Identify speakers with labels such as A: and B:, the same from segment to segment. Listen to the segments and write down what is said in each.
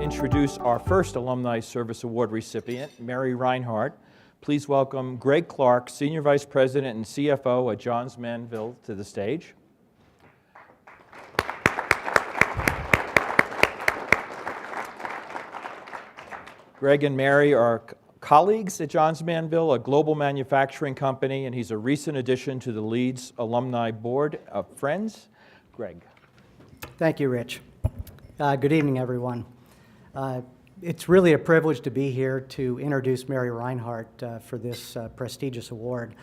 A: Introduce our first Alumni Service Award recipient, Mary Rhinehart. Please welcome Greg Clark, Senior Vice President and CFO at Johns Manville, to the stage. Greg and Mary are colleagues at Johns Manville, a global manufacturing company, and he's a recent addition to the Leeds Alumni Board of Friends. Greg.
B: Thank you, Rich. Good evening, everyone. It's really a privilege to be here to introduce Mary Rhinehart for this prestigious award.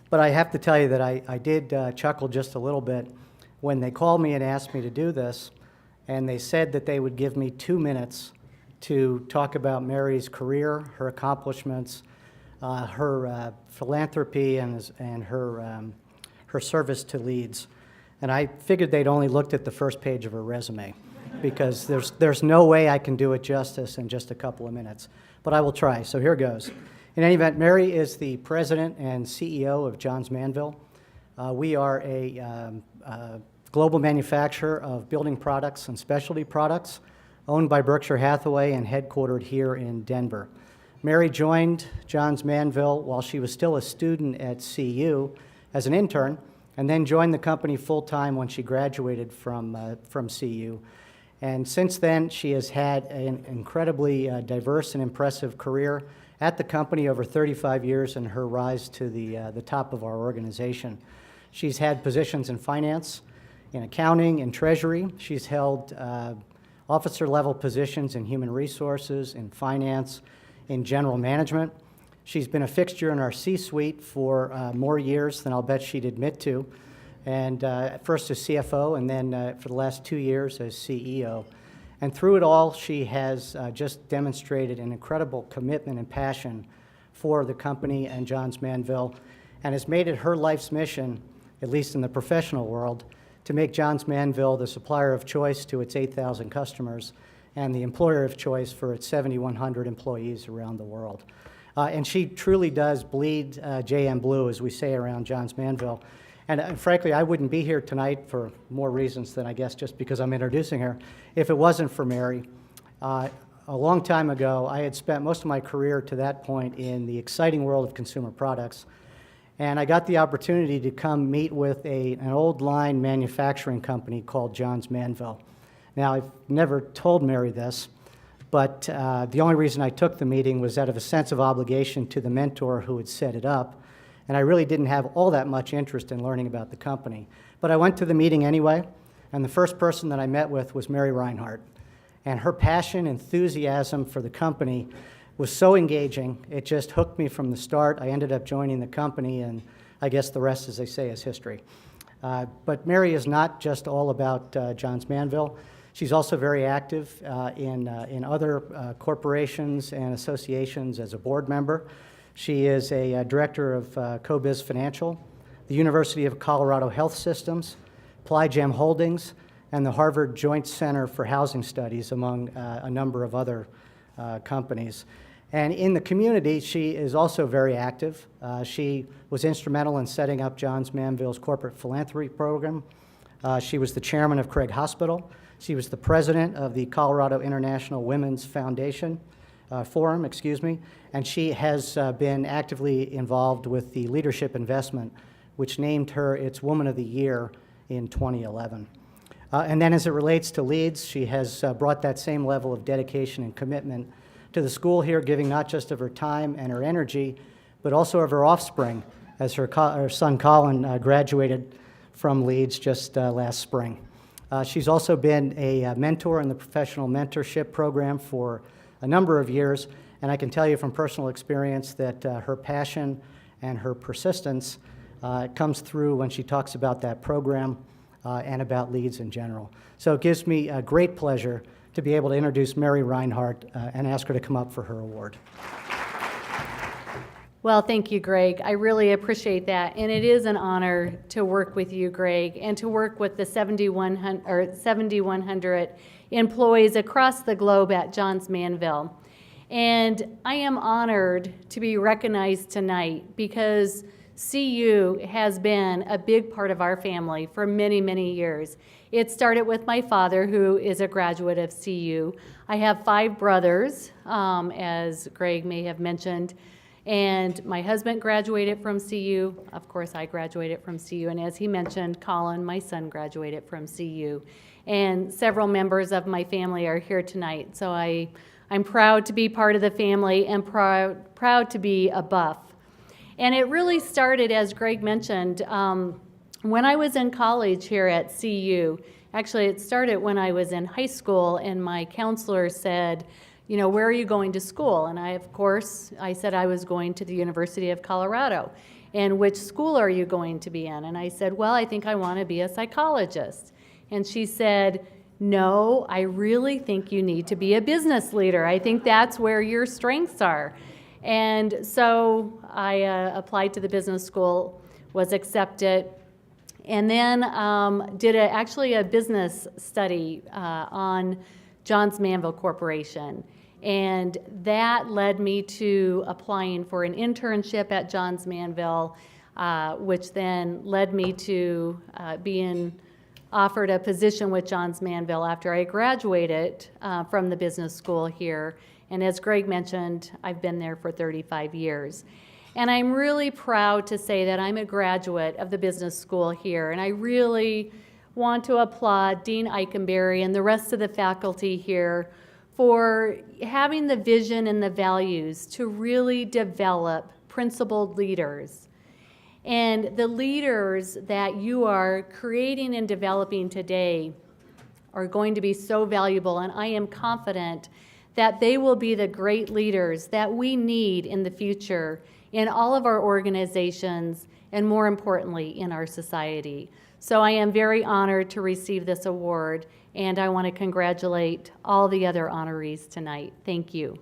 B: But I have to tell you that I did chuckle just a little bit when they called me and asked me to do this, and they said that they would give me 2 minutes to talk about Mary's career, her accomplishments, her philanthropy, and her service to Leeds. And I figured they'd only looked at the first page of her resume, because there's no way I can do it justice in just a couple of minutes. But I will try, so here goes. In any event, Mary is the president and CEO of Johns Manville. We are a global manufacturer of building products and specialty products, owned by Berkshire Hathaway and headquartered here in Denver. Mary joined Johns Manville while she was still a student at CU as an intern, and then joined the company full-time when she graduated from CU. And since then, she has had an incredibly diverse and impressive career at the company over 35 years and her rise to the top of our organization. She's had positions in finance, in accounting, in treasury. She's held officer-level positions in human resources, in finance, in general management. She's been a fixture in our C-suite for more years than I'll bet she'd admit to. And first as CFO, and then for the last 2 years as CEO. And through it all, she has just demonstrated an incredible commitment and passion for the company and Johns Manville, and has made it her life's mission, at least in the professional world, to make Johns Manville the supplier of choice to its 8,000 customers and the employer of choice for its 7,100 employees around the world. And she truly does bleed JM Blue, as we say around Johns Manville. And frankly, I wouldn't be here tonight for more reasons than I guess just because I'm introducing her, if it wasn't for Mary. A long time ago, I had spent most of my career to that point in the exciting world of consumer products. And I got the opportunity to come meet with an old line manufacturing company called Johns Manville. Now, I've never told Mary this, but the only reason I took the meeting was out of a sense of obligation to the mentor who had set it up. And I really didn't have all that much interest in learning about the company. But I went to the meeting anyway, and the first person that I met with was Mary Rhinehart. And her passion, enthusiasm for the company was so engaging, it just hooked me from the start. I ended up joining the company, and I guess the rest, as they say, is history. But Mary is not just all about Johns Manville. She's also very active in other corporations and associations as a board member. She is a director of CoBiz Financial, the University of Colorado Health Systems, Plygem Holdings, and the Harvard Joint Center for Housing Studies, among a number of other companies. And in the community, she is also very active. She was instrumental in setting up Johns Manville's corporate philanthropy program. She was the chairman of Craig Hospital. She was the president of the Colorado International Women's Foundation. Forum, and she has been actively involved with the Leadership Investment, which named her its Woman of the Year in 2011. And then as it relates to Leeds, she has brought that same level of dedication and commitment to the school here, giving not just of her time and her energy, but also of her offspring, as her son Colin graduated from Leeds just last spring. She's also been a mentor in the professional mentorship program for a number of years, and I can tell you from personal experience that her passion and her persistence comes through when she talks about that program. and about Leeds in general. So it gives me a great pleasure to be able to introduce Mary Rhinehart and ask her to come up for her award.
C: Well, thank you, Greg. I really appreciate that. And it is an honor to work with you, Greg, and to work with the 7,100 employees across the globe at Johns Manville. And I am honored to be recognized tonight because CU has been a big part of our family for many, many years. It started with my father, who is a graduate of CU. I have 5 brothers, as Greg may have mentioned. And my husband graduated from CU. Of course, I graduated from CU. And as he mentioned, Colin, my son, graduated from CU. And several members of my family are here tonight. So I'm proud to be part of the family and proud to be a Buff. And it really started, as Greg mentioned, when I was in college here at CU. Actually, it started when I was in high school, and my counselor said, you know, where are you going to school? And I said I was going to the University of Colorado. And which school are you going to be in? And I said, well, I think I want to be a psychologist. And she said, no, I really think you need to be a business leader. I think that's where your strengths are. And so I applied to the business school, was accepted, and then did actually a business study on Johns Manville Corporation. And that led me to applying for an internship at Johns Manville, which then led me to being offered a position with Johns Manville after I graduated from the business school here. And as Greg mentioned, I've been there for 35 years. And I'm really proud to say that I'm a graduate of the business school here. And I really want to applaud Dean Eikenberry and the rest of the faculty here for having the vision and the values to really develop principled leaders. And the leaders that you are creating and developing today are going to be so valuable, and I am confident that they will be the great leaders that we need in the future in all of our organizations and, more importantly, in our society. So I am very honored to receive this award, and I want to congratulate all the other honorees tonight. Thank you.